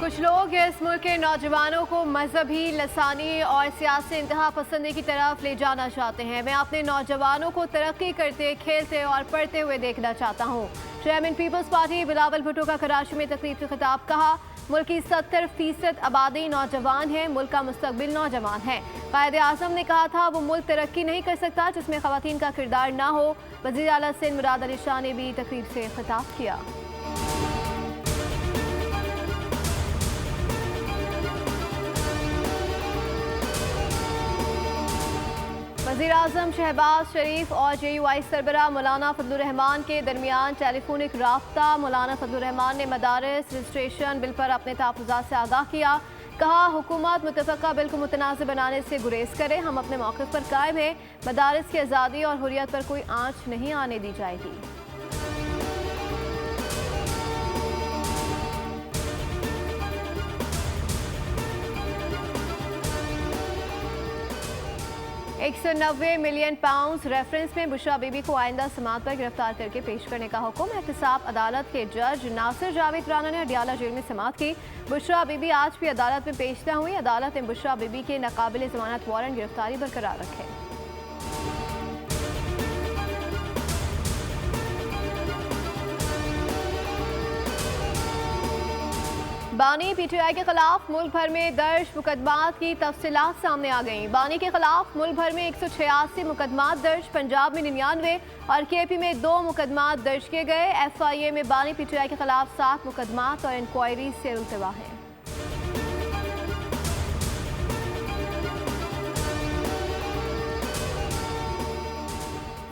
कुछ लोग इस मुल्क के नौजवानों को मजहबी, लसानी और सियासी इंतहा पसंदी की तरफ ले जाना चाहते हैं। मैं अपने नौजवानों को तरक्की करते, खेलते और पढ़ते हुए देखना चाहता हूँ। चेयरमैन पीपल्स पार्टी बिलावल भुट्टो का कराची में तकरीब से खिताब। कहा, मुल्क की 70% आबादी नौजवान है, मुल्क का मुस्तकबिल नौजवान है। कायदे आजम ने कहा था वो मुल्क तरक्की नहीं कर सकता जिसमें खवातीन का किरदार ना हो। वज़ीर आला सिंध मुराद अली शाह ने भी तकरीब से खिताब किया। वज़ीर आज़म शहबाज शरीफ और JUI सरबराह मौलाना फजलुर रहमान के दरमियान टेलीफोनिक राब्ता। मौलाना फजलुर रहमान ने मदारिस रजिस्ट्रेशन बिल पर अपने तहफ़्फ़ुज़ात से आगाह किया। कहा, हुकूमत मुतफ़क़ा बिल को मुतनाज़ बनाने से गुरेज करे, हम अपने मौक़िफ़ पर कायम हैं। मदारिस की आज़ादी और हुर्रियत पर कोई आँच नहीं आने दी जाएगी। £190 मिलियन रेफरेंस में बुशरा बीबी को आइंदा समात पर गिरफ्तार करके पेश करने का हुक्म। एहतसाब अदालत के जज नासिर जावेद राना ने अडियाला जेल में समात की। बुशरा बीबी आज भी अदालत में पेश न हुई। अदालत ने बुशरा बीबी के नाकाबिल जमानत वारंट गिरफ्तारी बरकरार रखे। बानी PTI के खिलाफ मुल्क भर में दर्ज मुकदमात की तफसीलात सामने आ गईं। बानी के खिलाफ मुल्क भर में 186 मुकदमात दर्ज, पंजाब में 99 और KP में 2 मुकदमात दर्ज किए गए। FIA में बानी PTI के खिलाफ 7 मुकदमात और इंक्वायरी से इल्तिवा है।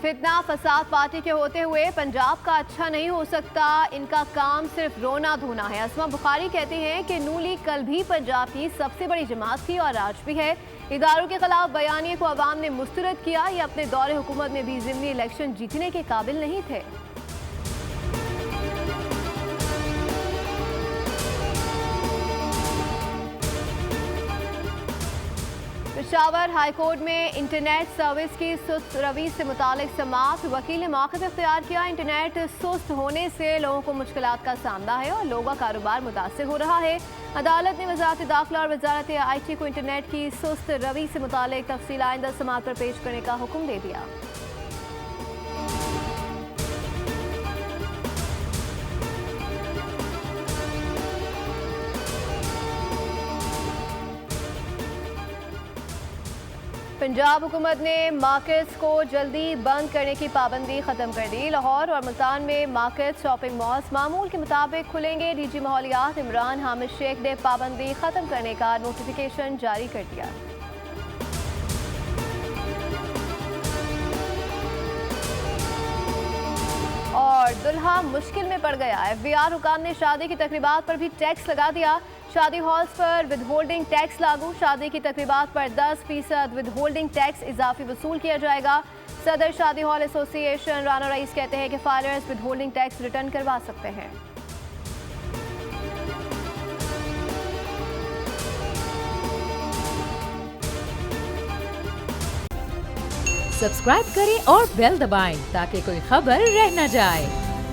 फितना फसाद पार्टी के होते हुए पंजाब का अच्छा नहीं हो सकता, इनका काम सिर्फ रोना धोना है। असमा बुखारी कहती हैं कि नून लीग कल भी पंजाब की सबसे बड़ी जमात थी और आज भी है। इदारों के खिलाफ बयानिए को अवाम ने मुस्तरद किया। ये अपने दौरे हुकूमत में भी ज़िमनी इलेक्शन जीतने के काबिल नहीं थे। पेशावर हाई कोर्ट में इंटरनेट सर्विस की सुस्त रवि से मुतालिक समाअत। वकील ने मौक़िफ़ इख्तियार किया। इंटरनेट सुस्त होने से लोगों को मुश्किलात का सामना है और लोगों का कारोबार मुतासिर हो रहा है। अदालत ने वज़ारत दाखिला और वज़ारत IT को इंटरनेट की सुस्त रवि से मुतालिक तफसील आइंदा समाअत पर पेश करने का हुक्म दे दिया। पंजाब हुकूमत ने मार्केट्स को जल्दी बंद करने की पाबंदी ख़त्म कर दी। लाहौर और मुल्तान में मार्केट, शॉपिंग मॉल्स मामूल के मुताबिक खुलेंगे। DG माहौलियात इमरान हामिद शेख ने पाबंदी ख़त्म करने का नोटिफिकेशन जारी कर दिया। और दुल्हा मुश्किल में पड़ गया। FBR हुकाम ने शादी की तकरीबात पर भी टैक्स लगा दिया। शादी हॉल्स पर विदहोल्डिंग टैक्स लागू। शादी की तकरीबात पर 10% विदहोल्डिंग टैक्स इजाफी वसूल किया जाएगा। सदर शादी हॉल एसोसिएशन राना रईस कहते हैं कि फाइलर्स विदहोल्डिंग टैक्स रिटर्न करवा सकते हैं। सब्सक्राइब करें और बेल दबाएं ताकि कोई खबर रह न जाए।